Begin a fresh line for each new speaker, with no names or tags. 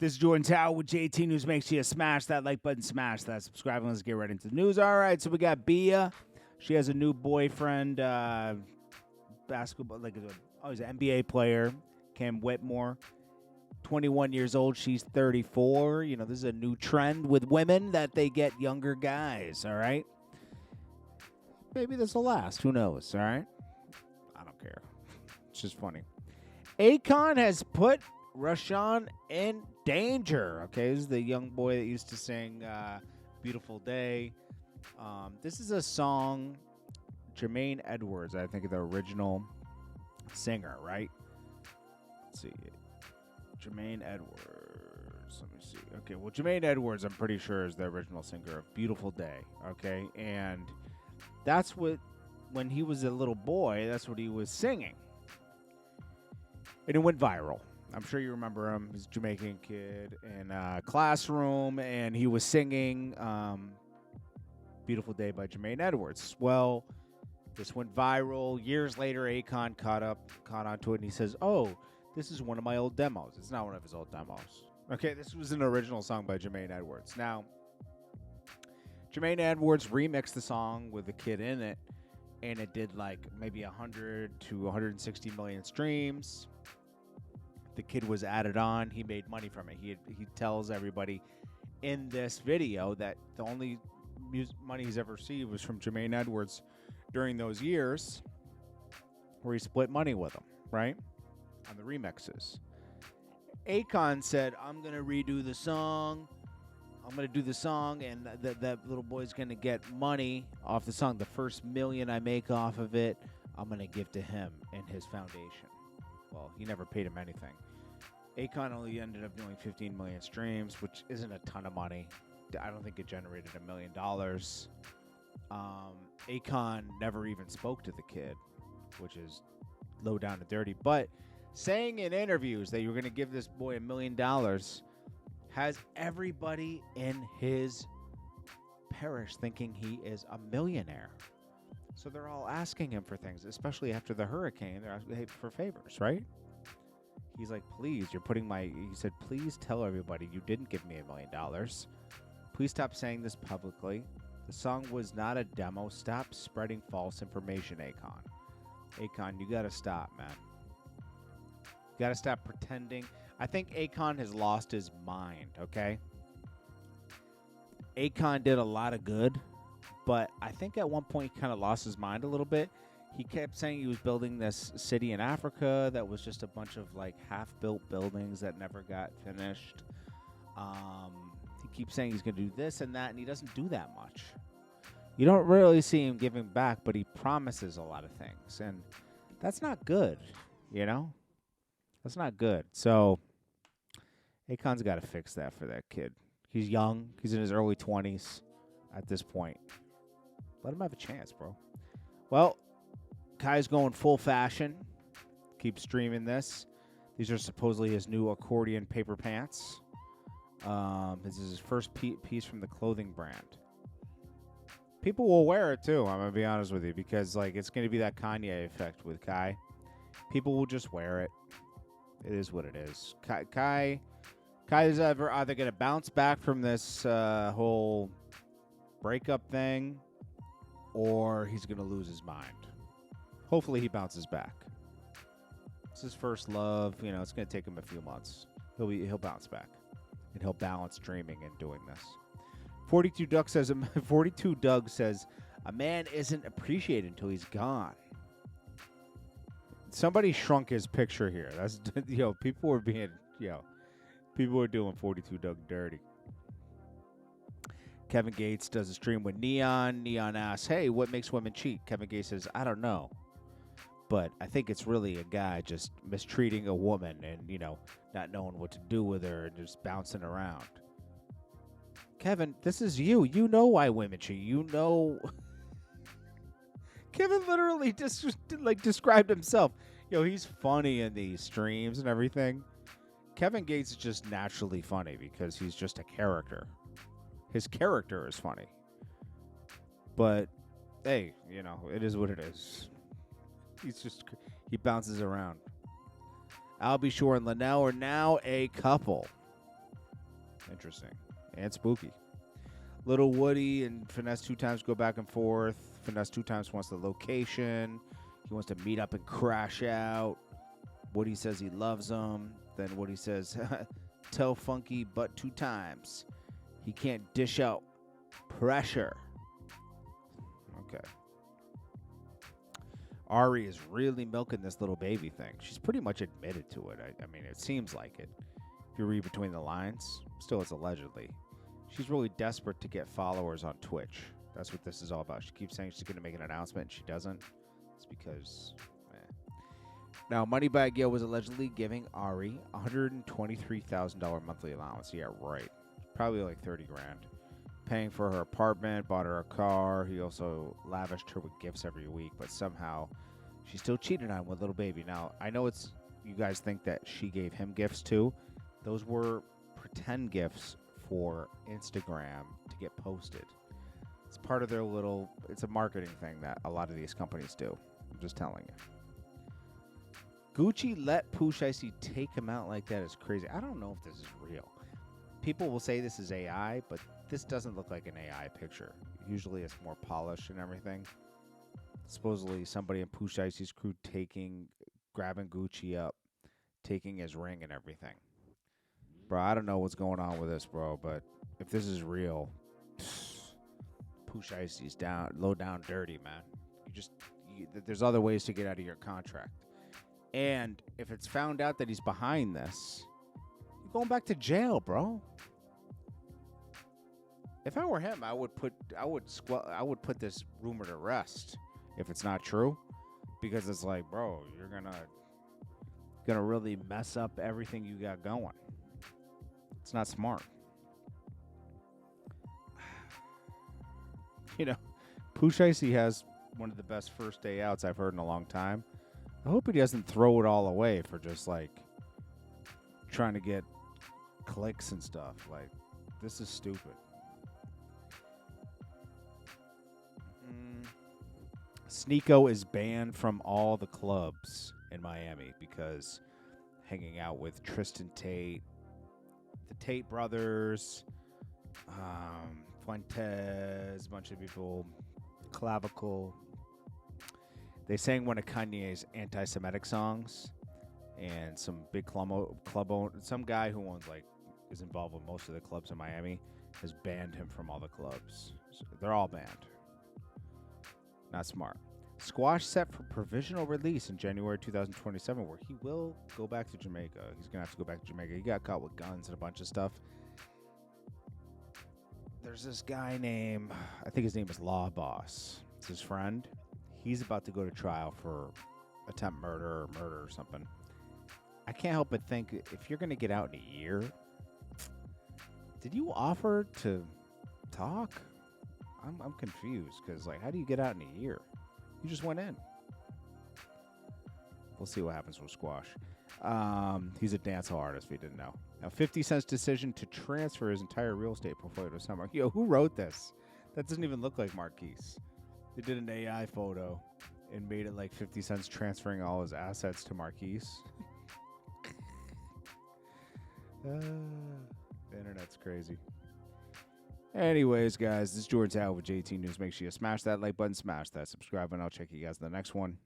This is Jordan Tower with JT News. Make sure you smash that like button, smash that subscribe, and let's get right into the news. All right, so we got Bia. She has a new boyfriend, basketball, he's an NBA player, Cam Whitmore. 21 years old. She's 34. You know, this is a new trend with women that they get younger guys, all right? Maybe this will last. Who knows, all right? I don't care. It's just funny. Akon has put Rashan in danger. Okay, this is the young boy that used to sing Beautiful Day. This is a song, Jermaine Edwards, I think the original singer, right? Let's see. Jermaine Edwards. Let me see. Okay, well, Jermaine Edwards, I'm pretty sure, is the original singer of Beautiful Day. Okay, and that's what, when he was a little boy, that's what he was singing. And it went viral. I'm sure you remember him. He's a Jamaican kid in a classroom, and he was singing Beautiful Day by Jermaine Edwards. Well, this went viral. Years later, Akon caught onto it, and he says, oh, this is one of my old demos. It's not one of his old demos. Okay, this was an original song by Jermaine Edwards. Now, Jermaine Edwards remixed the song with the kid in it, and it did like maybe 100 to 160 million streams. The kid was added on. He made money from it. He tells everybody in this video that the only money he's ever received was from Jermaine Edwards during those years where he split money with him, right? On the remixes. Akon said, I'm going to redo the song. I'm going to do the song, and that little boy's going to get money off the song. The first million I make off of it, I'm going to give to him and his foundation. Well, he never paid him anything. Akon only ended up doing 15 million streams, which isn't a ton of money. I don't think it generated $1 million. Akon never even spoke to the kid, which is low down and dirty. But saying in interviews that you're going to give this boy $1 million has everybody in his parish thinking he is a millionaire. So they're all asking him for things, especially after the hurricane. They're asking for favors, right? He's like, please, he said, please tell everybody you didn't give me $1 million. Please stop saying this publicly. The song was not a demo. Stop spreading false information, Akon. Akon, you got to stop, man. You got to stop pretending. I think Akon has lost his mind, okay? Akon did a lot of good, but I think at one point he kind of lost his mind a little bit. He kept saying he was building this city in Africa that was just a bunch of like half-built buildings that never got finished. He keeps saying he's going to do this and that, and he doesn't do that much. You don't really see him giving back, but he promises a lot of things, and that's not good, you know? That's not good. So Akon's got to fix that for that kid. He's young. He's in his early 20s at this point. Let him have a chance, bro. Well, Kai's going full fashion. Keep streaming this. These are supposedly his new accordion paper pants. This is his first piece from the clothing brand. People will wear it too, I'm going to be honest with you, because like it's going to be that Kanye effect with Kai. People will just wear it. It is what it is. Kai is either going to bounce back from this whole breakup thing, or he's going to lose his mind. Hopefully he bounces back. It's his first love. You know, it's going to take him a few months. He'll bounce back, and he'll balance dreaming and doing this. 42 Dugg says a man isn't appreciated until he's gone. Somebody shrunk his picture here. That's people were being people were doing 42 Dugg dirty. Kevin Gates does a stream with Neon. Neon asks, "Hey, what makes women cheat?" Kevin Gates says, "I don't know, but I think it's really a guy just mistreating a woman and not knowing what to do with her and just bouncing around." Kevin, this is you. You know why women cheat. You know. Kevin literally described himself. He's funny in these streams and everything. Kevin Gates is just naturally funny because he's just a character. His character is funny. But, hey, it is what it is. He bounces around. Albie Shore and Linnell are now a couple. Interesting. And spooky. Little Woody and Finesse 2 Times go back and forth. Finesse 2 Times wants the location. He wants to meet up and crash out. Woody says he loves him. Then Woody says, tell Funky but 2 times. He can't dish out pressure. Okay. Ari is really milking this little baby thing. She's pretty much admitted to it. I mean, it seems like it. If you read between the lines, still it's allegedly. She's really desperate to get followers on Twitch. That's what this is all about. She keeps saying she's going to make an announcement, and she doesn't. It's because, Now, MoneyBag Yo was allegedly giving Ari $123,000 monthly allowance. Yeah, right. Probably like 30 grand. Paying for her apartment, bought her a car. He also lavished her with gifts every week, but somehow she still cheated on him with little baby. Now, I know you guys think that she gave him gifts too. Those were pretend gifts for Instagram to get posted. It's part of their it's a marketing thing that a lot of these companies do. I'm just telling you. Gucci let Pooh Shiesty take him out like that is crazy. I don't know if this is real. People will say this is AI, but this doesn't look like an AI picture. Usually it's more polished and everything. Supposedly somebody in Pooh Shiesty's crew grabbing Gucci up, taking his ring and everything. Bro, I don't know what's going on with this, bro, but if this is real, Pooh Shiesty's low down dirty, man. There's other ways to get out of your contract. And if it's found out that he's behind this, you're going back to jail, bro. If I were him, I would put this rumor to rest if it's not true, because it's like, bro, you're gonna really mess up everything you got going. It's not smart. You know, Pooh Shiesty has one of the best first day outs I've heard in a long time. I hope he doesn't throw it all away for just like trying to get clicks and stuff. Like, this is stupid. Sneeko is banned from all the clubs in Miami because hanging out with Tristan Tate, the Tate brothers, Fuentes, a bunch of people, Clavicle. They sang one of Kanye's anti-Semitic songs, and some big club owner, some guy who is involved with most of the clubs in Miami, has banned him from all the clubs. So they're all banned. Not smart. Squash set for provisional release in January 2027, where he will go back to Jamaica. He's going to have to go back to Jamaica. He got caught with guns and a bunch of stuff. There's this guy named, I think his name is Law Boss. It's his friend. He's about to go to trial for attempt murder or something. I can't help but think, if you're going to get out in a year, did you offer to talk? I'm confused, because, how do you get out in a year? You just went in. We'll see what happens with Squash. He's a dancehall artist, if you didn't know. Now, 50 Cent's decision to transfer his entire real estate portfolio to Summer. Yo, who wrote this? That doesn't even look like Marquise. They did an AI photo and made it like 50 Cent's transferring all his assets to Marquise. The internet's crazy. Anyways, guys, this is JordanTower with JT News. Make sure you smash that like button, smash that subscribe, and I'll check you guys in the next one.